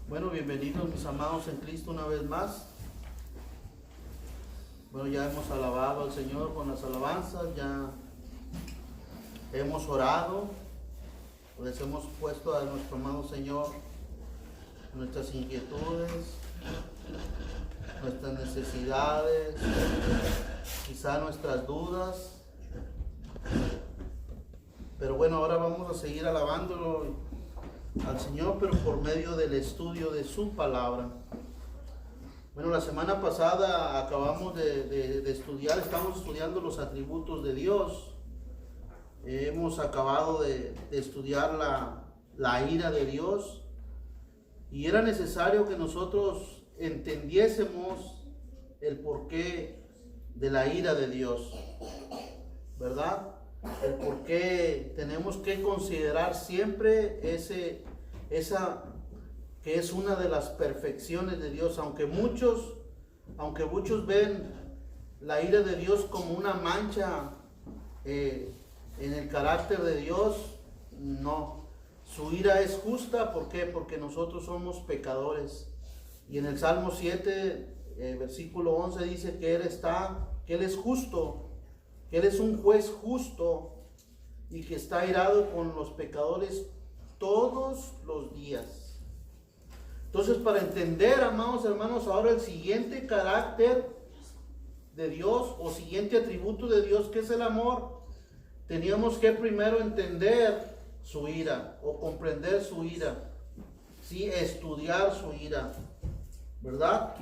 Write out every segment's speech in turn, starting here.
Bueno, bienvenidos mis amados en Cristo una vez más. Bueno, ya hemos alabado al Señor con las alabanzas, ya hemos orado, pues hemos puesto a nuestro amado Señor nuestras inquietudes, nuestras necesidades, quizá nuestras dudas. Pero bueno, ahora vamos a seguir alabándolo al Señor, pero por medio del estudio de su palabra. Bueno, la semana pasada acabamos de estudiar, estamos estudiando los atributos de Dios. Hemos acabado de estudiar la ira de Dios, y era necesario que nosotros entendiésemos el porqué de la ira de Dios, ¿verdad? El por qué tenemos que considerar siempre esa que es una de las perfecciones de Dios, aunque muchos ven la ira de Dios como una mancha en el carácter de Dios. No, su ira es justa. ¿Por qué? Porque nosotros somos pecadores. Y en el Salmo 7, versículo 11 dice que Él es justo, que Él es un juez justo y que está airado con los pecadores todos los días. Entonces, para entender, amados hermanos, ahora el siguiente carácter de Dios o siguiente atributo de Dios, que es el amor, teníamos que primero entender su ira o comprender su ira, ¿sí? Estudiar su ira, ¿verdad?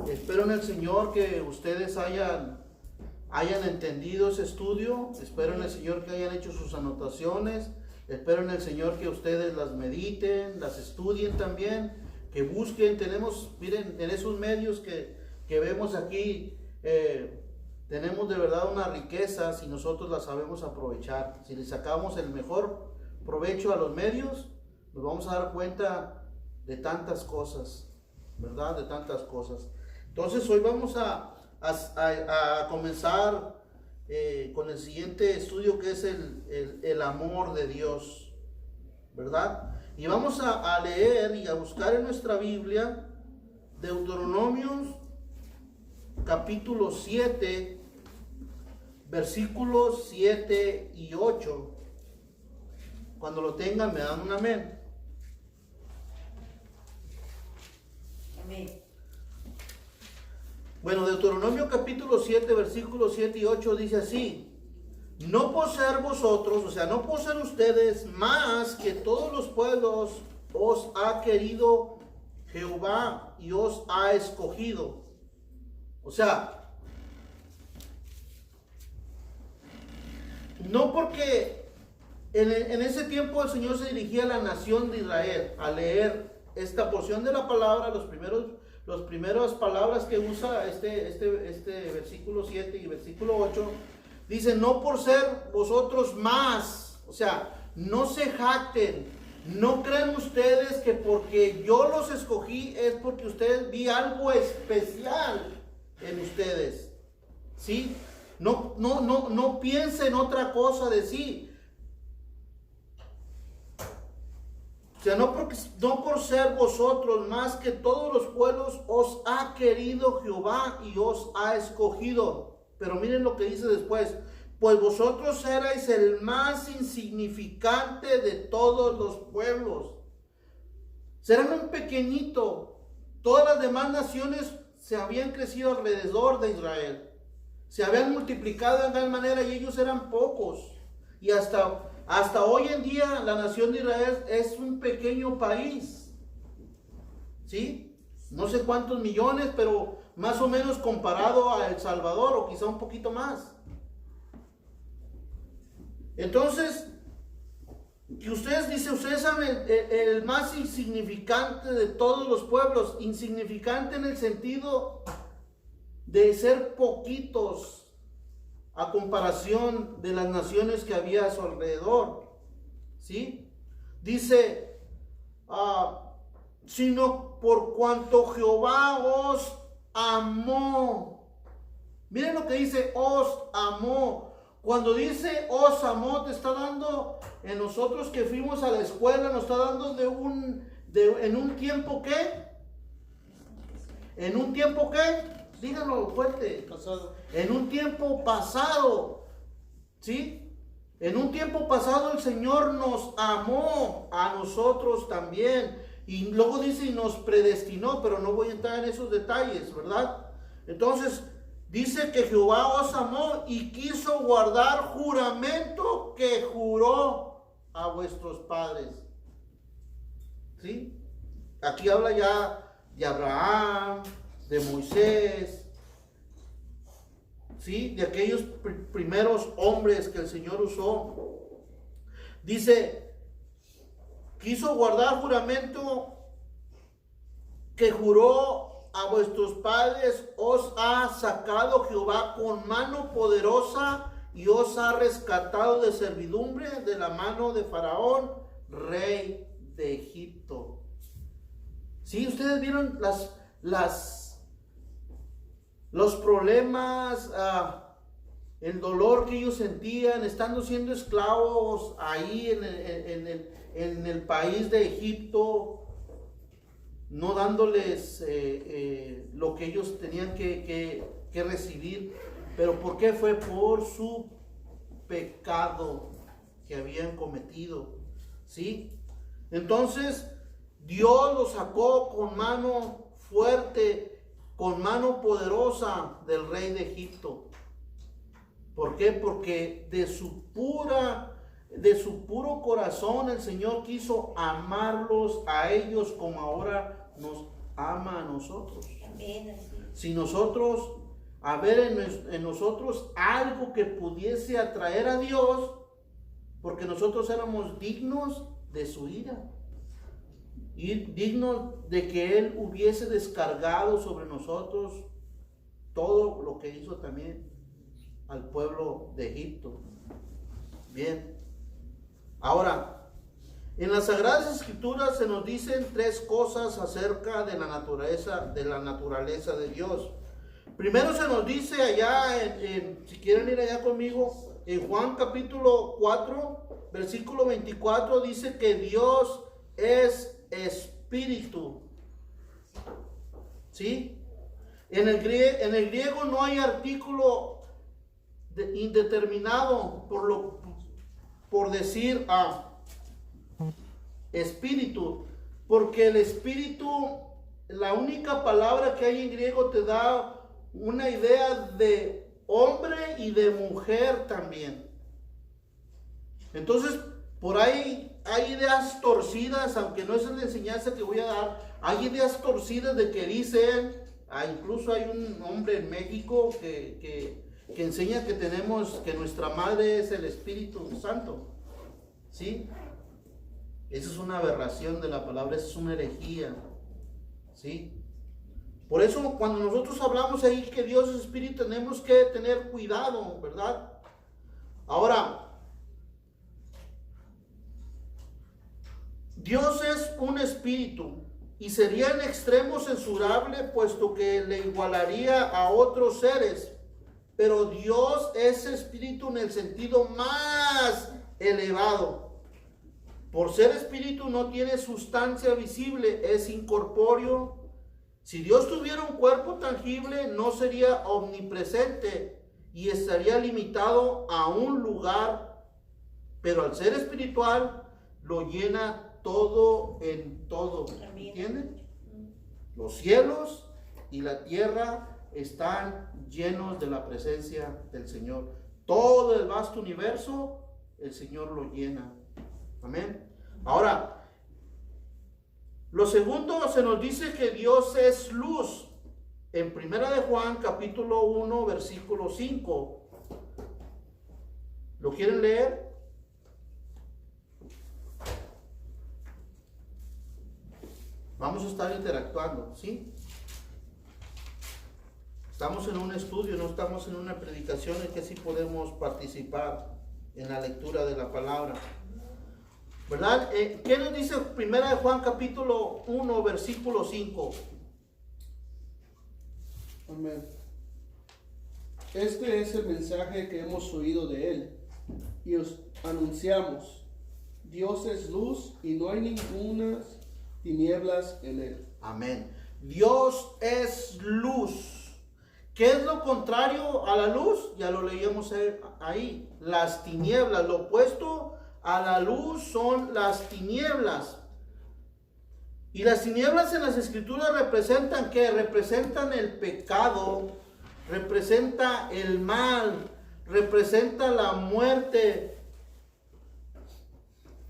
Espero en el Señor que ustedes hayan entendido ese estudio. Espero en el Señor que hayan hecho sus anotaciones. Espero en el Señor que ustedes las mediten, las estudien también, que busquen. Miren, en esos medios que vemos aquí, tenemos de verdad una riqueza si nosotros la sabemos aprovechar. Si le sacamos el mejor provecho a los medios, nos vamos a dar cuenta de tantas cosas, ¿verdad? De tantas cosas. Entonces hoy vamos a comenzar con el siguiente estudio, que es el amor de Dios, ¿verdad? Y vamos a leer y a buscar en nuestra Biblia Deuteronomios capítulo 7, versículos 7 y 8. Cuando lo tengan me dan un amén. Amén. Bueno, Deuteronomio capítulo 7, versículos 7 y 8 dice así: no por ser vosotros, o sea, no por ser ustedes más que todos los pueblos, os ha querido Jehová y os ha escogido. O sea, no porque en ese tiempo el Señor se dirigía a la nación de Israel a leer esta porción de la palabra, las primeras palabras que usa este versículo 7 y versículo 8, dice: no por ser vosotros más, o sea, no se jacten, no crean ustedes que porque yo los escogí es porque ustedes vi algo especial en ustedes, ¿sí? No piensen otra cosa de sí. O sea, no por ser vosotros más que todos los pueblos, os ha querido Jehová y os ha escogido. Pero miren lo que dice después: pues vosotros erais el más insignificante de todos los pueblos. Serán un pequeñito. Todas las demás naciones se habían crecido alrededor de Israel. Se habían multiplicado en gran manera y ellos eran pocos. Y hasta hoy en día la nación de Israel es un pequeño país, ¿sí? No sé cuántos millones, pero más o menos comparado a El Salvador, o quizá un poquito más. Entonces, que ustedes son el más insignificante de todos los pueblos. Insignificante en el sentido de ser poquitos a comparación de las naciones que había a su alrededor, ¿sí? Dice, sino por cuanto Jehová os amó. Miren lo que dice: os amó. Cuando dice os amó, te está dando, en nosotros que fuimos a la escuela, nos está dando de ¿En un tiempo qué? ¿En un tiempo qué? Díganlo fuerte. Pasado. En un tiempo pasado. ¿Sí? En un tiempo pasado el Señor nos amó a nosotros también. Y luego dice, y nos predestinó, pero no voy a entrar en esos detalles, ¿verdad? Entonces, dice que Jehová os amó y quiso guardar juramento que juró a vuestros padres. ¿Sí? Aquí habla ya de Abraham, de Moisés, ¿sí? De aquellos primeros hombres que el Señor usó. Dice, quiso guardar juramento que juró a vuestros padres, os ha sacado Jehová con mano poderosa y os ha rescatado de servidumbre de la mano de Faraón, rey de Egipto. Sí, ustedes vieron los problemas, el dolor que ellos sentían estando siendo esclavos ahí en el país de Egipto, no dándoles lo que ellos tenían que recibir. ¿Pero por qué? Fue por su pecado que habían cometido, ¿sí? Entonces Dios los sacó con mano fuerte, con mano poderosa del rey de Egipto. ¿Por qué? Porque de su puro corazón el Señor quiso amarlos a ellos como ahora nos ama a nosotros. Si nosotros, a ver en nosotros algo que pudiese atraer a Dios, porque nosotros éramos dignos de su ira y dignos de que Él hubiese descargado sobre nosotros todo lo que hizo también al pueblo de Egipto. Bien, ahora en las Sagradas Escrituras se nos dicen tres cosas acerca de la naturaleza de Dios. Primero se nos dice allá, si quieren ir allá conmigo, en Juan capítulo 4, versículo 24, dice que Dios es espíritu. ¿Sí? En el griego no hay artículo indeterminado por decir espíritu, porque el espíritu, la única palabra que hay en griego te da una idea de hombre y de mujer también. Entonces, por ahí hay ideas torcidas, aunque no es la enseñanza que voy a dar, hay ideas torcidas de que dicen, incluso hay un hombre en México que enseña que nuestra madre es el Espíritu Santo. ¿Sí? Esa es una aberración de la palabra, esa es una herejía. ¿Sí? Por eso cuando nosotros hablamos ahí que Dios es espíritu, tenemos que tener cuidado, ¿verdad? Ahora, Dios es un espíritu y sería en extremo censurable, puesto que le igualaría a otros seres. Pero Dios es espíritu en el sentido más elevado. Por ser espíritu no tiene sustancia visible, es incorpóreo. Si Dios tuviera un cuerpo tangible, no sería omnipresente y estaría limitado a un lugar. Pero al ser espiritual, lo llena todo en todo. ¿Entienden? Los cielos y la tierra están llenos de la presencia del Señor. Todo el vasto universo, el Señor lo llena. Amén. Ahora, lo segundo, se nos dice que Dios es luz. En 1 de Juan, capítulo 1, versículo 5. ¿Lo quieren leer? Vamos a estar interactuando, ¿sí? Estamos en un estudio, no estamos en una predicación en que sí podemos participar en la lectura de la palabra. ¿Verdad? ¿Qué nos dice 1 de Juan capítulo 1 versículo 5? Amén. Este es el mensaje que hemos oído de Él y os anunciamos. Dios es luz y no hay ninguna tinieblas en él. Amén. Dios es luz. ¿Qué es lo contrario a la luz? Ya lo leíamos ahí. Las tinieblas. Lo opuesto a la luz son las tinieblas. Y las tinieblas en las escrituras representan ¿qué? Representan el pecado, representa el mal, representa la muerte.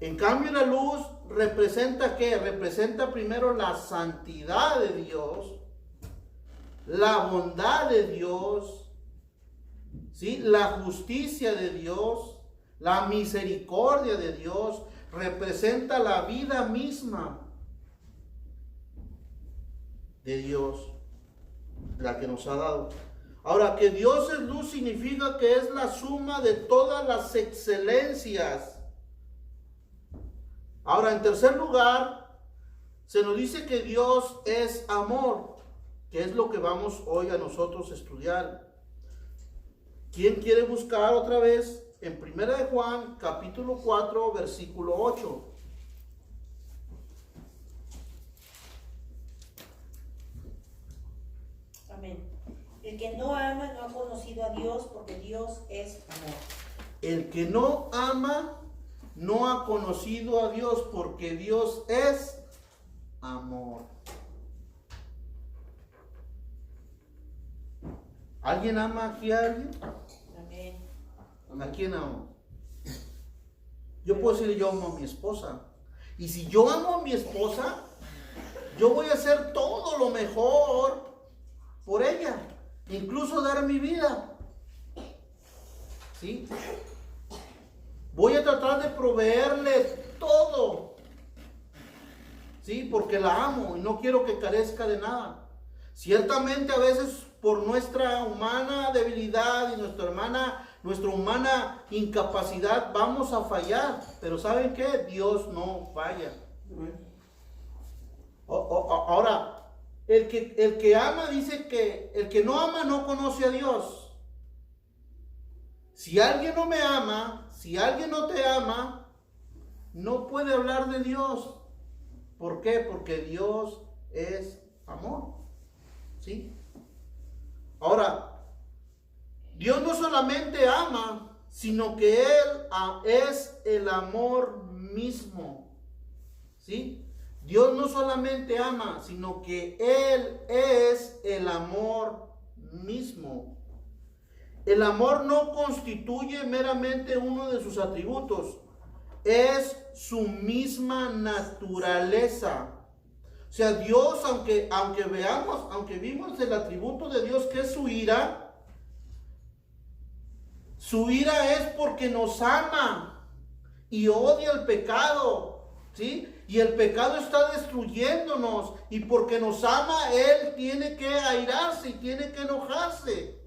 En cambio la luz representa ¿qué? Representa primero la santidad de Dios, la bondad de Dios, ¿sí? La justicia de Dios, la misericordia de Dios, representa la vida misma de Dios, la que nos ha dado. Ahora, que Dios es luz significa que es la suma de todas las excelencias. Ahora, en tercer lugar, se nos dice que Dios es amor, que es lo que vamos hoy a nosotros a estudiar. ¿Quién quiere buscar otra vez en 1 de Juan, capítulo 4, versículo 8? Amén. El que no ama no ha conocido a Dios, porque Dios es amor. El que no ama no ha conocido a Dios, porque Dios es amor. ¿Alguien ama aquí a alguien? Amén. ¿A quién amo? Yo puedo decir, yo amo a mi esposa. Y si yo amo a mi esposa, yo voy a hacer todo lo mejor por ella, incluso dar mi vida. ¿Sí? Voy a tratar de proveerle todo. ¿Sí? Porque la amo y no quiero que carezca de nada. Ciertamente a veces por nuestra humana debilidad y nuestra humana incapacidad vamos a fallar. Pero ¿saben qué? Dios no falla. Ahora, el que ama dice que el que no ama no conoce a Dios. Si alguien no me ama, si alguien no te ama, no puede hablar de Dios. ¿Por qué? Porque Dios es amor. ¿Sí? Ahora, Dios no solamente ama, sino que Él es el amor mismo. ¿Sí? Dios no solamente ama, sino que Él es el amor mismo. El amor no constituye meramente uno de sus atributos, es su misma naturaleza. O sea, Dios, aunque vimos el atributo de Dios que es su ira es porque nos ama y odia el pecado, ¿sí? Y el pecado está destruyéndonos, y porque nos ama, Él tiene que airarse y tiene que enojarse.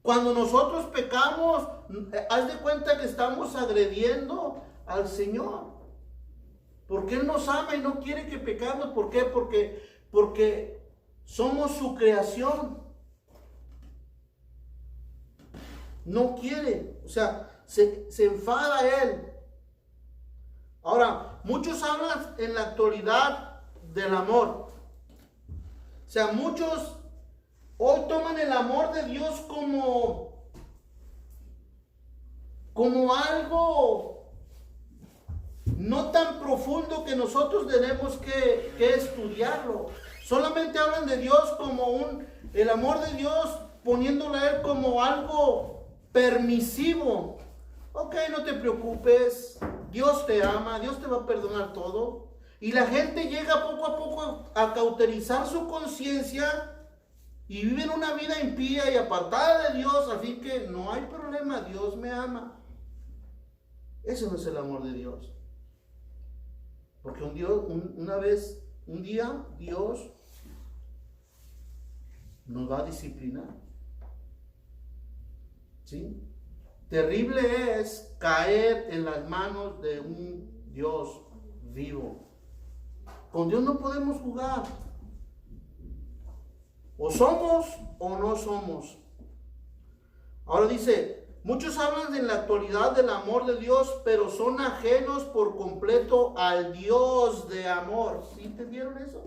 Cuando nosotros pecamos, haz de cuenta que estamos agrediendo al Señor. Porque Él nos ama y no quiere que pecamos. ¿Por qué? Porque somos su creación. No quiere. O sea, se enfada Él. Ahora, muchos hablan en la actualidad del amor. O sea, muchos hoy toman el amor de Dios como algo no tan profundo que nosotros tenemos que estudiarlo. Solamente hablan de Dios como el amor de Dios, poniéndole a Él como algo permisivo. Ok, no te preocupes, Dios te ama, Dios te va a perdonar todo. Y la gente llega poco a poco a cauterizar su conciencia y viven una vida impía y apartada de Dios, así que no hay problema, Dios me ama. Ese no es el amor de Dios. Porque un día Dios nos va a disciplinar. ¿Sí? Terrible es caer en las manos de un Dios vivo. Con Dios no podemos jugar. O somos o no somos. Ahora dice, Muchos hablan en la actualidad del amor de Dios, pero son ajenos por completo al Dios de amor. ¿Sí entendieron eso?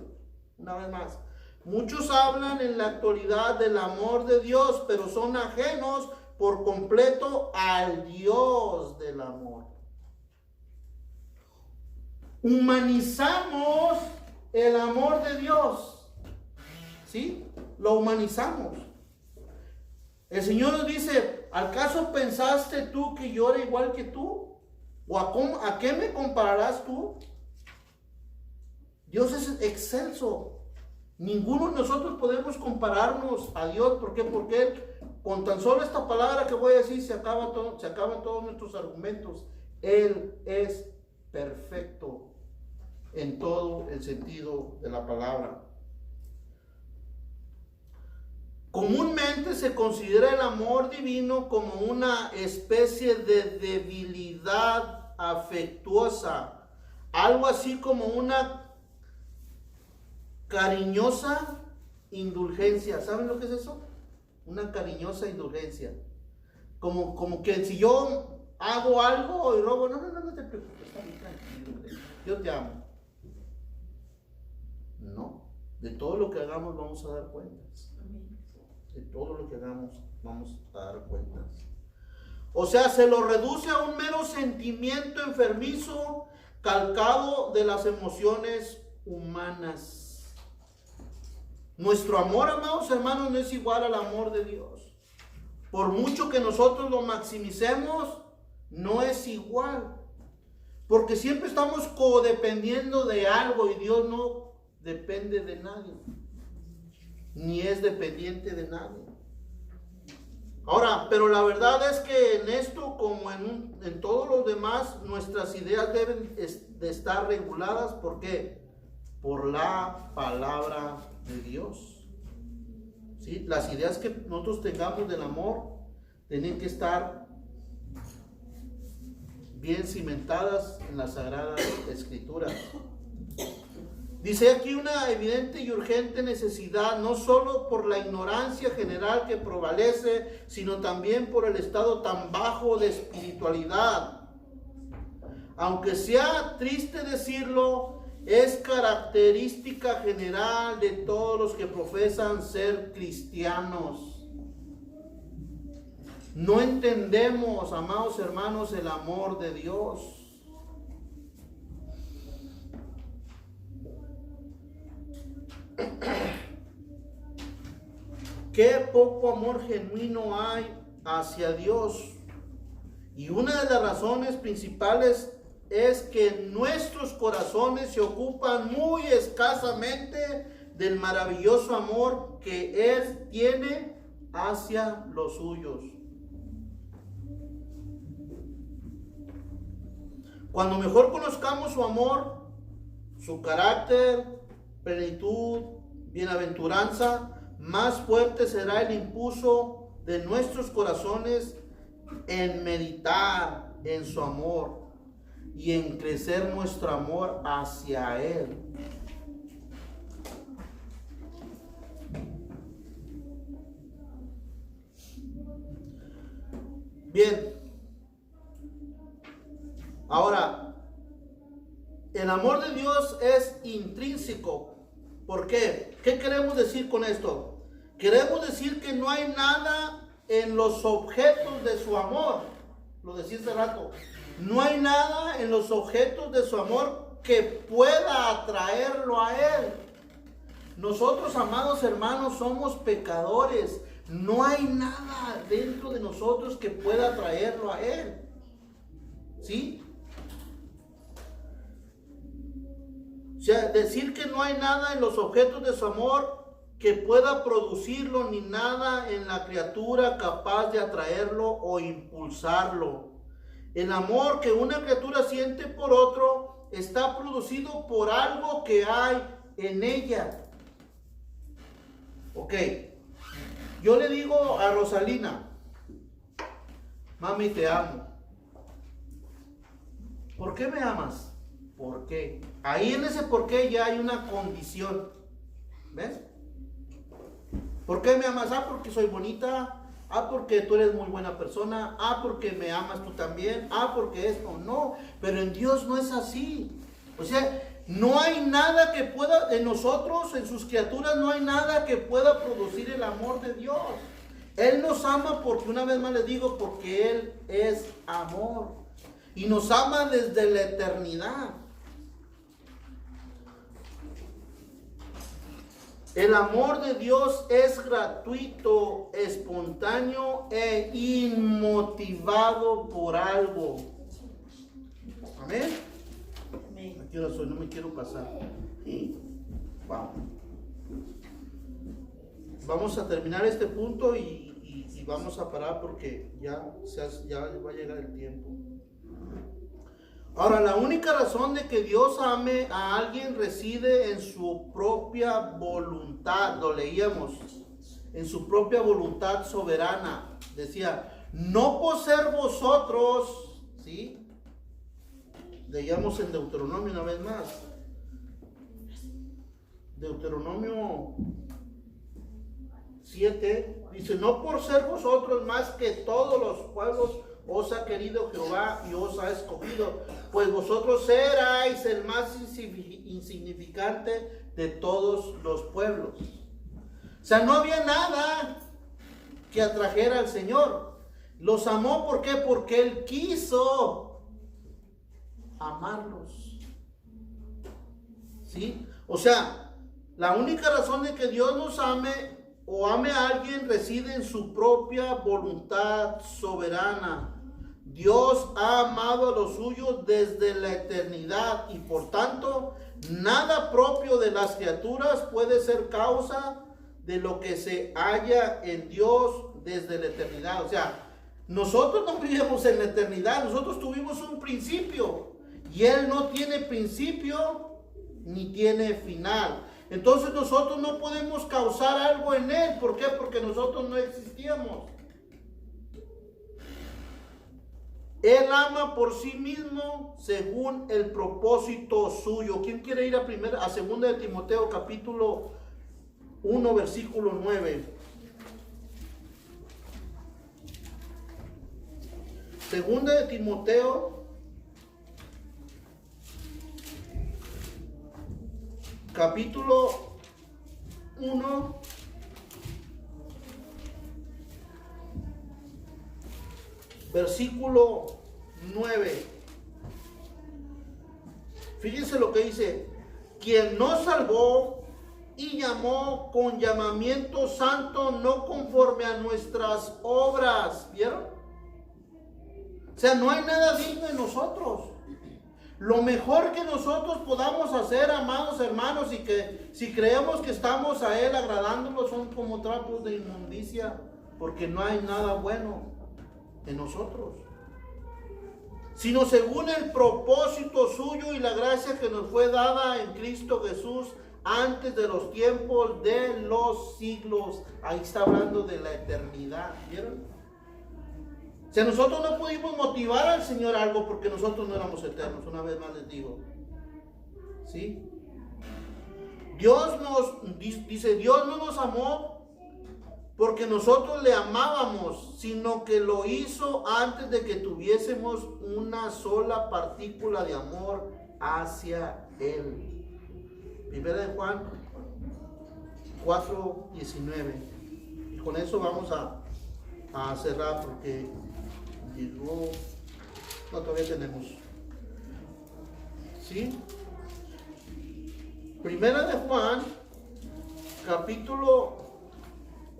Una vez más. Muchos hablan en la actualidad del amor de Dios, pero son ajenos por completo al Dios del amor. Humanizamos el amor de Dios. ¿Sí? Lo humanizamos. El Señor nos dice, ¿acaso pensaste tú que yo era igual que tú? ¿O a qué me compararás tú? Dios es excelso. Ninguno de nosotros podemos compararnos a Dios. ¿Por qué? Porque Él, con tan solo esta palabra que voy a decir, se acaban todos nuestros argumentos. Él es perfecto en todo el sentido de la palabra. Comúnmente se considera el amor divino como una especie de debilidad afectuosa, algo así como una cariñosa indulgencia. ¿Saben lo que es eso? Una cariñosa indulgencia. Como que si yo hago algo y robo, no te preocupes, está bien, tranquilo, yo te amo. No, de todo lo que hagamos vamos a dar cuentas. De todo lo que hagamos vamos a dar cuentas. O sea, se lo reduce a un mero sentimiento enfermizo calcado de las emociones humanas. Nuestro amor, amados hermanos, no es igual al amor de Dios. Por mucho que nosotros lo maximicemos, no es igual. Porque siempre estamos codependiendo de algo y Dios no depende de nadie. Ni es dependiente de nadie. Ahora, pero la verdad es que en esto, como en todos los demás, nuestras ideas deben de estar reguladas. ¿Por qué? Por la palabra de Dios. ¿Sí? Las ideas que nosotros tengamos del amor tienen que estar bien cimentadas en las Sagradas Escrituras. Dice aquí una evidente y urgente necesidad, no solo por la ignorancia general que prevalece, sino también por el estado tan bajo de espiritualidad. Aunque sea triste decirlo, es característica general de todos los que profesan ser cristianos. No entendemos, amados hermanos, el amor de Dios. Qué poco amor genuino hay hacia Dios. Y una de las razones principales es que nuestros corazones se ocupan muy escasamente del maravilloso amor que Él tiene hacia los suyos. Cuando mejor conozcamos su amor, su carácter, plenitud, bienaventuranza, más fuerte será el impulso de nuestros corazones en meditar en su amor y en crecer nuestro amor hacia Él. Bien, ahora, el amor de Dios es intrínseco. ¿Por qué? ¿Qué queremos decir con esto? Queremos decir que no hay nada en los objetos de su amor. Lo decía hace rato. No hay nada en los objetos de su amor que pueda atraerlo a Él. Nosotros, amados hermanos, somos pecadores. No hay nada dentro de nosotros que pueda atraerlo a Él. ¿Sí? O sea, decir que no hay nada en los objetos de su amor que pueda producirlo, ni nada en la criatura capaz de atraerlo o impulsarlo. El amor que una criatura siente por otro está producido por algo que hay en ella. Ok, yo le digo a Rosalina, mami, te amo. ¿Por qué me amas? ¿Por qué? Ahí en ese por qué ya hay una condición. ¿Ves? ¿Por qué me amas? Ah, porque soy bonita, porque tú eres muy buena persona, porque me amas tú también, porque esto, no, pero en Dios no es así. O sea, no hay nada que pueda, en nosotros, en sus criaturas, no hay nada que pueda producir el amor de Dios. Él nos ama porque, una vez más les digo, porque Él es amor. Y nos ama desde la eternidad. El amor de Dios es gratuito, espontáneo e inmotivado por algo. Amén. Amén. Aquí ahora soy, no me quiero pasar. Wow. Vamos a terminar este punto y vamos a parar porque ya va a llegar el tiempo. Ahora, la única razón de que Dios ame a alguien reside en su propia voluntad. Lo leíamos. En su propia voluntad soberana. Decía, no por ser vosotros, ¿sí? Leíamos en Deuteronomio una vez más. Deuteronomio 7 dice, no por ser vosotros más que todos los pueblos os ha querido Jehová y os ha escogido, pues vosotros erais el más insignificante de todos los pueblos. O sea, no había nada que atrajera al Señor. Los amó, ¿por qué? Porque Él quiso amarlos. ¿Sí? O sea, la única razón de que Dios nos ame o ame a alguien reside en su propia voluntad soberana. Dios ha amado a los suyos desde la eternidad y por tanto nada propio de las criaturas puede ser causa de lo que se halla en Dios desde la eternidad. O sea, nosotros no vivimos en la eternidad, nosotros tuvimos un principio y Él no tiene principio ni tiene final. Entonces nosotros no podemos causar algo en Él. ¿Por qué? Porque nosotros no existíamos. Él ama por sí mismo según el propósito suyo. ¿Quién quiere ir a 2 de Timoteo capítulo 1 versículo 9? 2 de Timoteo capítulo 1 versículo 9. Fíjense lo que dice: quien nos salvó y llamó con llamamiento santo, no conforme a nuestras obras. ¿Vieron? O sea, no hay nada digno en nosotros. Lo mejor que nosotros podamos hacer, amados hermanos, y que si creemos que estamos a Él agradándolo, son como trapos de inmundicia, porque no hay nada bueno en nosotros, sino según el propósito suyo y la gracia que nos fue dada en Cristo Jesús antes de los tiempos de los siglos. Ahí está hablando de la eternidad. ¿Vieron? O sea, nosotros no pudimos motivar al Señor algo porque nosotros no éramos eternos. Una vez más les digo, ¿sí? Dios no nos amó porque nosotros le amábamos, sino que lo hizo antes de que tuviésemos una sola partícula de amor hacia Él. 1 de Juan 4:19. Y con eso vamos a cerrar porque llegó. No, todavía tenemos. ¿Sí? 1 de Juan, capítulo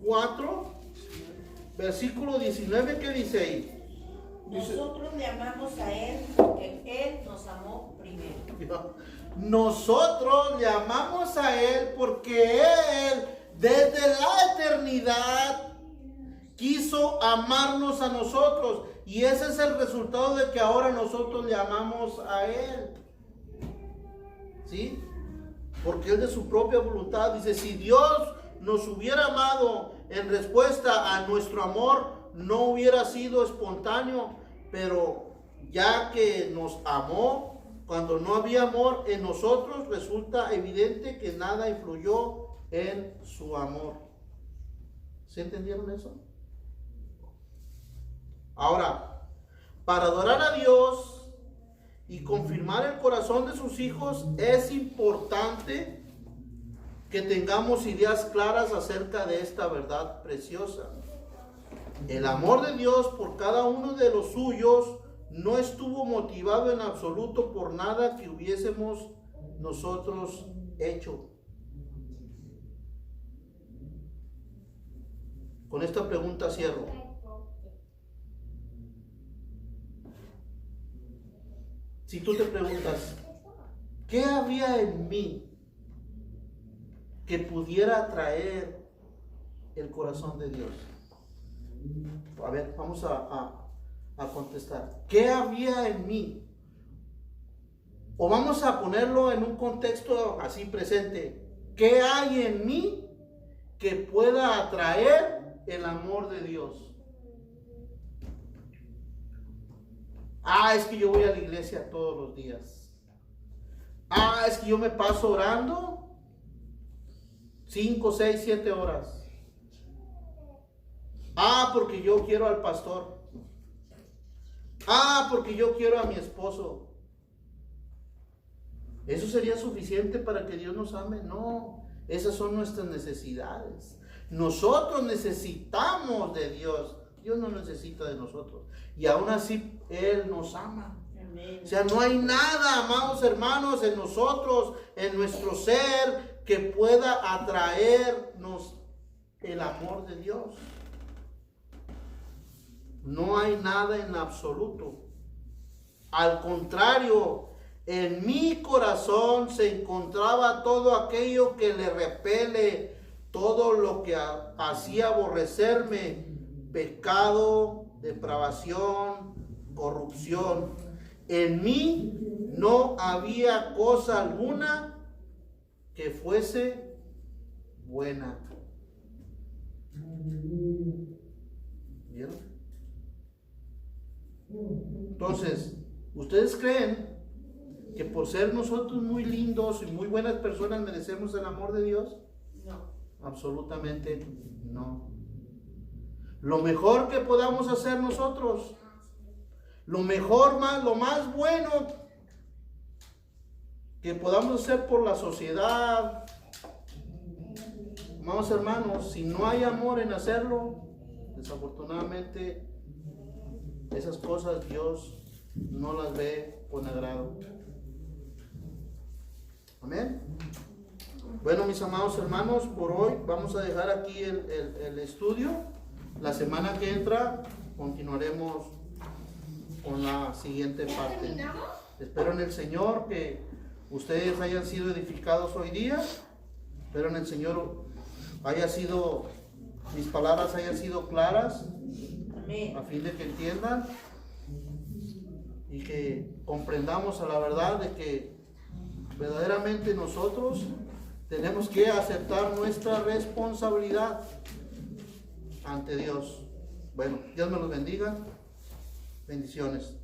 4, versículo 19, ¿qué dice ahí? Nosotros le amamos a Él porque Él nos amó primero. Nosotros le amamos a Él porque Él desde la eternidad quiso amarnos a nosotros. Y ese es el resultado de que ahora nosotros le amamos a Él. ¿Sí? Porque Él de su propia voluntad dice, si Dios nos hubiera amado en respuesta a nuestro amor, no hubiera sido espontáneo, pero ya que nos amó cuando no había amor en nosotros, resulta evidente que nada influyó en su amor. ¿Se entendieron eso? Ahora, para adorar a Dios y confirmar el corazón de sus hijos, es importante que tengamos ideas claras acerca de esta verdad preciosa. El amor de Dios por cada uno de los suyos no estuvo motivado en absoluto por nada que hubiésemos nosotros hecho. Con esta pregunta cierro. Si tú te preguntas, ¿qué había en mí que pudiera atraer el corazón de Dios? A ver, vamos a contestar. ¿Qué había en mí? O vamos a ponerlo en un contexto así presente. ¿Qué hay en mí que pueda atraer el amor de Dios? Es que yo voy a la iglesia todos los días. Es que yo me paso orando 5, 6, 7 horas. Porque yo quiero al pastor. Porque yo quiero a mi esposo. ¿Eso sería suficiente para que Dios nos ame? No, esas son nuestras necesidades. Nosotros necesitamos de Dios. Dios no necesita de nosotros. Y aún así Él nos ama. Amén. O sea, no hay nada, amados hermanos, en nosotros, en nuestro ser, que pueda atraernos el amor de Dios. No hay nada en absoluto. Al contrario, en mi corazón se encontraba todo aquello que le repele, todo lo que hacía aborrecerme: pecado, depravación, corrupción. En mí no había cosa alguna que fuese buena. ¿Vieron? Entonces, ¿ustedes creen que por ser nosotros muy lindos y muy buenas personas merecemos el amor de Dios? No. Absolutamente no. Lo mejor que podamos hacer nosotros, lo más bueno que podamos hacer por la sociedad, amados hermanos, si no hay amor en hacerlo, desafortunadamente esas cosas Dios no las ve con agrado. Amén. Bueno, mis amados hermanos, por hoy vamos a dejar aquí el estudio. La semana que entra continuaremos con la siguiente parte. Espero en el Señor que ustedes hayan sido edificados hoy día. Espero en el Señor mis palabras hayan sido claras. Amén. A fin de que entiendan y que comprendamos a la verdad de que verdaderamente nosotros tenemos que aceptar nuestra responsabilidad ante Dios. Bueno, Dios me los bendiga. Bendiciones.